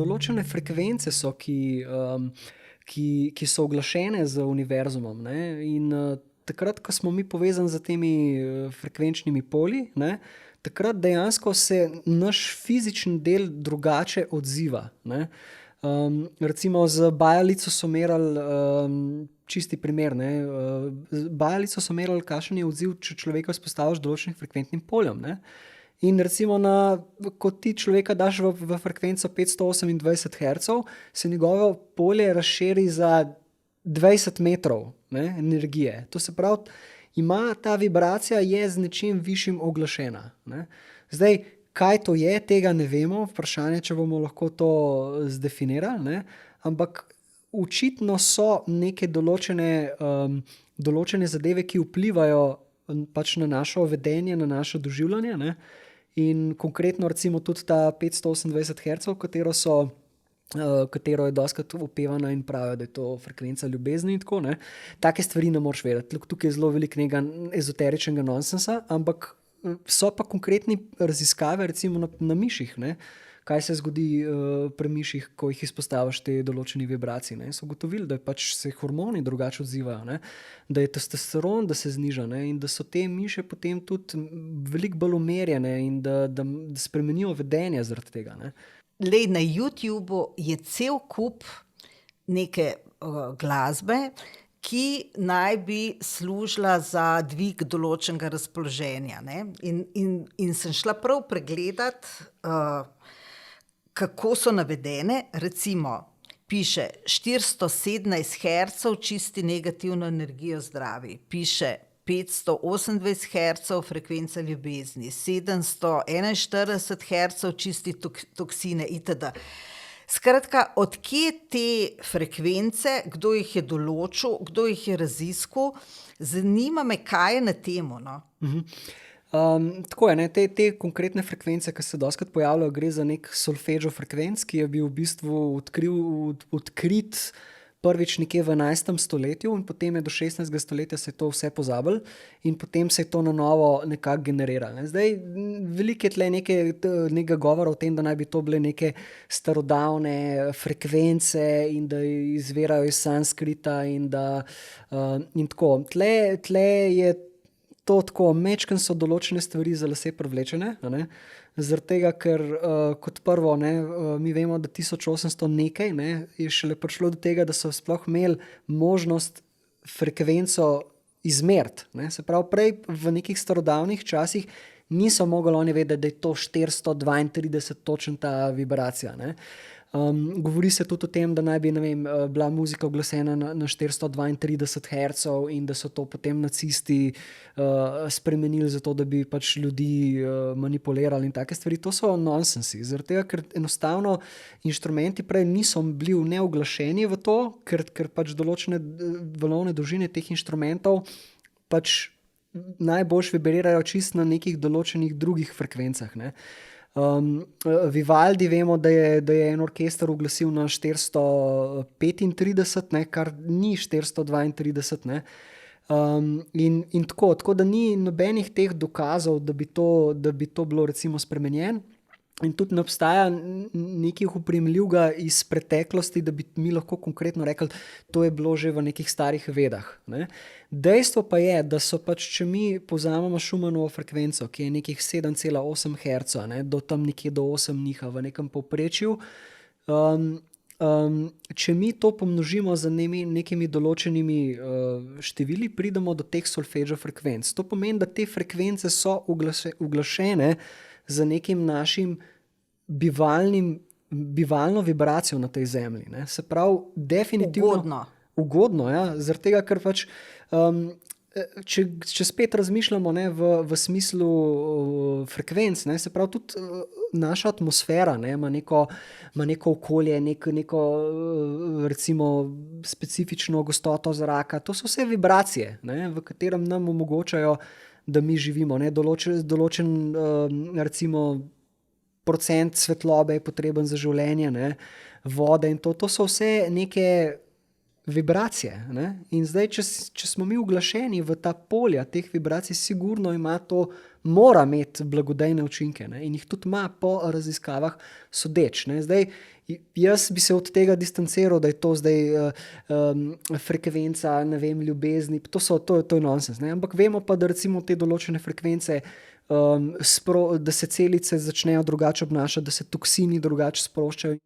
določene frekvence so, ki so oglašene z univerzumom, ne? In takrat, ko smo mi povezani z temi frekvenčnimi polji, ne? Takrat dejansko se naš fizični del drugače odziva, ne? Recimo z bajalico so merili, čisti primer, ne? Bajalico so merili, kakšen je odziv, če človeka izpostaviš določenim frekventnim poljem, ne? In recimo, ko ti človeka daš v frekvenco 528 Hz, se njegovo polje razširi za 20 metrov, ne, energije. To se pravi, ima ta vibracija je z nečim višjim oglašena. Ne. Zdaj, kaj to je, tega ne vemo, vprašanje, če bomo lahko to zdefinirali, ne, ampak očitno so neke določene zadeve, ki vplivajo pač na naše vedenje, na naše doživljanje, ne. In konkretno recimo tudi ta 528 Hz, katero je dostikrat opevana in pravijo, da je to frekvenca ljubezni in tako, ne. Take stvari ne moreš vedeti. Tukaj je zelo veliko nekega ezoteričnega nonsensa, ampak so pa konkretni raziskave recimo na miših, ne. Kaj se zgodi pri miših, ko jih izpostaviš te določene vibracije, ne. So ugotovili, da pač se hormoni drugače odzivajo, ne. Da je testosteron, da se zniža, ne. In da so te miše potem tudi veliko bolj umerjene in da spremenijo vedenje zaradi tega, ne. Lej, na YouTubu je cel kup neke glasbe, ki naj bi služila za dvig določenega razpoloženja, ne. In sem šla prav pregledat, kako so navedene. Recimo, piše 417 Hz čisti negativno energijo zdravi, piše 528 Hz frekvenca ljubezni, 741 Hz čisti toksine itd. Skratka, odkje te frekvence, kdo jih je določil, kdo jih je raziskal, zanima me, kaj je na temu, no. Tako je, ne, te konkretne frekvence, ki se dostikrat pojavljajo, gre za nek solfeggio frekvenc, ki je bil v bistvu odkrit prvič nekje v 11. stoletju in potem je do 16. stoletja se je to vse pozabilo in potem se je to na novo nekako generiralo. Zdaj, veliko je tle nekega govora o tem, da naj bi to bile neke starodavne frekvence in da izvirajo iz Sanskrita in tako. Tle je to tako, mečken so določene stvari za lase privlečene, ne? Zaradi tega, ker kot prvo, ne, mi vemo, da 1800 nekaj, ne, je šele prišlo do tega, da so sploh imeli možnost frekvenco izmeriti, ne. Se pravi, prej v nekih starodavnih časih niso mogli oni vedeti, da je to 432 točen ta vibracija, ne. Govori se tudi o tem, da naj bi, ne vem, bila muzika oglašena na 432 Hz in da so to potem nacisti spremenili zato, da bi pač ljudi manipulirali in take stvari. To so nonsensi, zaradi tega, ker enostavno inštrumenti prej niso bili neuglašeni v to, ker pač določene valovne dolžine teh inštrumentov pač najboljš vibrirajo čisto na nekih določenih drugih frekvencah, ne. Vivaldi vemo, da je en orkester uglasil na 435, ne, kar ni 432, ne. In tako da ni nobenih teh dokazov, da bi to bilo recimo spremenjeno. In tudi ne obstaja nekih oprijemljivega iz preteklosti, da bi mi lahko konkretno rekli, to je bilo že v nekih starih vedah, ne. Dejstvo pa je, da so pač, če mi povzamemo Schumanovo frekvenco, ki je nekih 7,8 Hz, ne, do tam nekje do 8 niha v nekem povprečju, če mi to pomnožimo z nekimi določenimi števili, pridemo do teh solfeggio frekvenc. To pomeni, da te frekvence so uglašene z nekim našim bivalno vibracijo na tej zemlji, ne. Se pravi, definitivno ugodno, ja, zaradi tega, ker pač če spet razmišljamo, ne, v smislu frekvenc, ne, se pravi, tudi naša atmosfera, ne, ima neko okolje, neko recimo specifično gostoto zraka, to so vse vibracije, ne, v katerem nam omogočajo, da mi živimo, ne, določen recimo procent svetlobe je potreben za življenje, ne, vode in to so vse neke vibracije. Ne? In zdaj, če smo mi uglašeni v ta polja teh vibracij, sigurno mora imeti blagodejne učinke, ne? In jih tudi ima po raziskavah sodeč. Ne? Zdaj, jaz bi se od tega distanciral, da je to zdaj frekvenca, ne vem, ljubezni, to je nonsens. Ne? Ampak vemo pa, da recimo te določene frekvence, da se celice začnejo drugače obnašati, da se toksini drugače sproščajo.